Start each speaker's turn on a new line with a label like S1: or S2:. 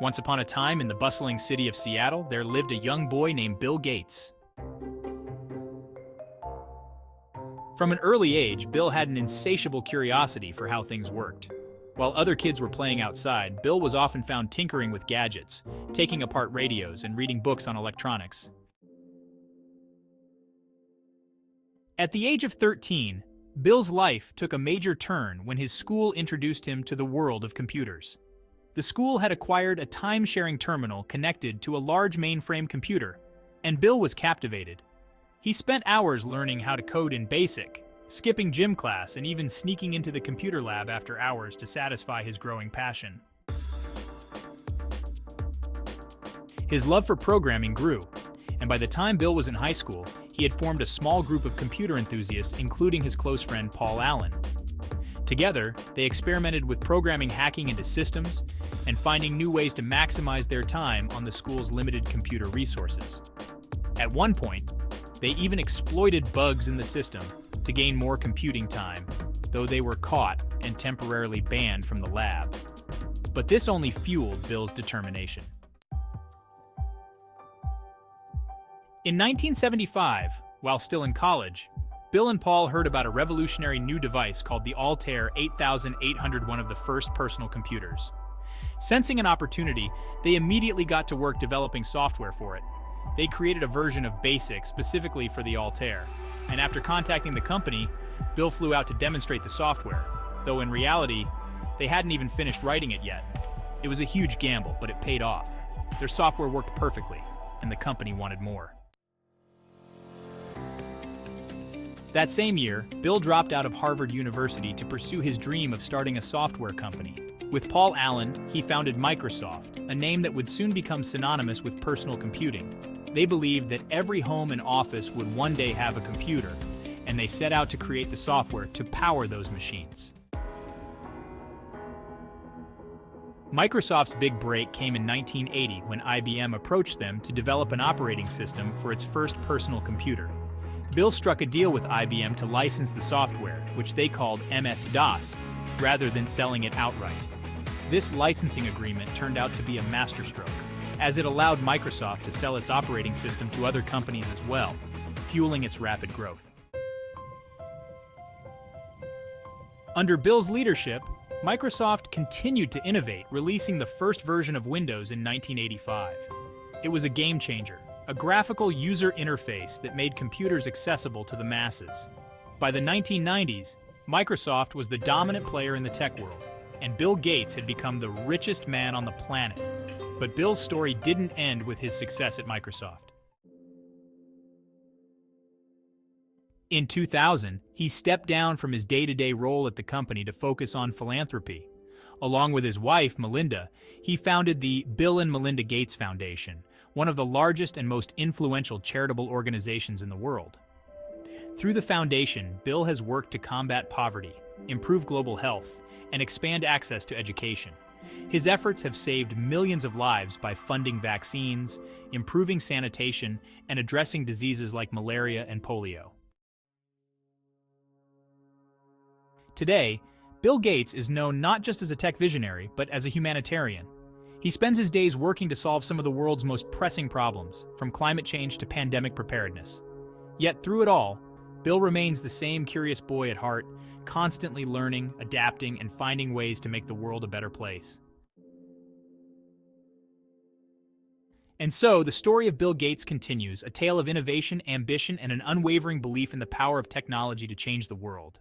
S1: Once upon a time, in the bustling city of Seattle, there lived a young boy named Bill Gates. From an early age, Bill had an insatiable curiosity for how things worked. While other kids were playing outside, Bill was often found tinkering with gadgets, taking apart radios, and reading books on electronics. At the age of 13, Bill's life took a major turn when his school introduced him to the world of computers. The school had acquired a time-sharing terminal connected to a large mainframe computer, and Bill was captivated. He spent hours learning how to code in BASIC, skipping gym class, and even sneaking into the computer lab after hours to satisfy his growing passion. His love for programming grew, and by the time Bill was in high school, he had formed a small group of computer enthusiasts, including his close friend Paul Allen. Together, they experimented with programming hacking into systems and finding new ways to maximize their time on the school's limited computer resources. At one point, they even exploited bugs in the system to gain more computing time, though they were caught and temporarily banned from the lab. But this only fueled Bill's determination. In 1975, while still in college, Bill and Paul heard about a revolutionary new device called the Altair 8800, one of the first personal computers. Sensing an opportunity, they immediately got to work developing software for it. They created a version of BASIC specifically for the Altair, and after contacting the company, Bill flew out to demonstrate the software, though in reality, they hadn't even finished writing it yet. It was a huge gamble, but it paid off. Their software worked perfectly, and the company wanted more. That same year, Bill dropped out of Harvard University to pursue his dream of starting a software company. With Paul Allen, he founded Microsoft, a name that would soon become synonymous with personal computing. They believed that every home and office would one day have a computer, and they set out to create the software to power those machines. Microsoft's big break came in 1980 when IBM approached them to develop an operating system for its first personal computer. Bill struck a deal with IBM to license the software, which they called MS-DOS, rather than selling it outright. This licensing agreement turned out to be a masterstroke, as it allowed Microsoft to sell its operating system to other companies as well, fueling its rapid growth. Under Bill's leadership, Microsoft continued to innovate, releasing the first version of Windows in 1985. It was a game changer, a graphical user interface that made computers accessible to the masses. By the 1990s, Microsoft was the dominant player in the tech world, and Bill Gates had become the richest man on the planet. But Bill's story didn't end with his success at Microsoft. In 2000, he stepped down from his day-to-day role at the company to focus on philanthropy. Along with his wife, Melinda, he founded the Bill and Melinda Gates Foundation, one of the largest and most influential charitable organizations in the world. Through the foundation, Bill has worked to combat poverty, improve global health, and expand access to education. His efforts have saved millions of lives by funding vaccines, improving sanitation, and addressing diseases like malaria and polio. Today, Bill Gates is known not just as a tech visionary, but as a humanitarian. He spends his days working to solve some of the world's most pressing problems, from climate change to pandemic preparedness. Yet through it all, Bill remains the same curious boy at heart, constantly learning, adapting, and finding ways to make the world a better place. And so, the story of Bill Gates continues, a tale of innovation, ambition, and an unwavering belief in the power of technology to change the world.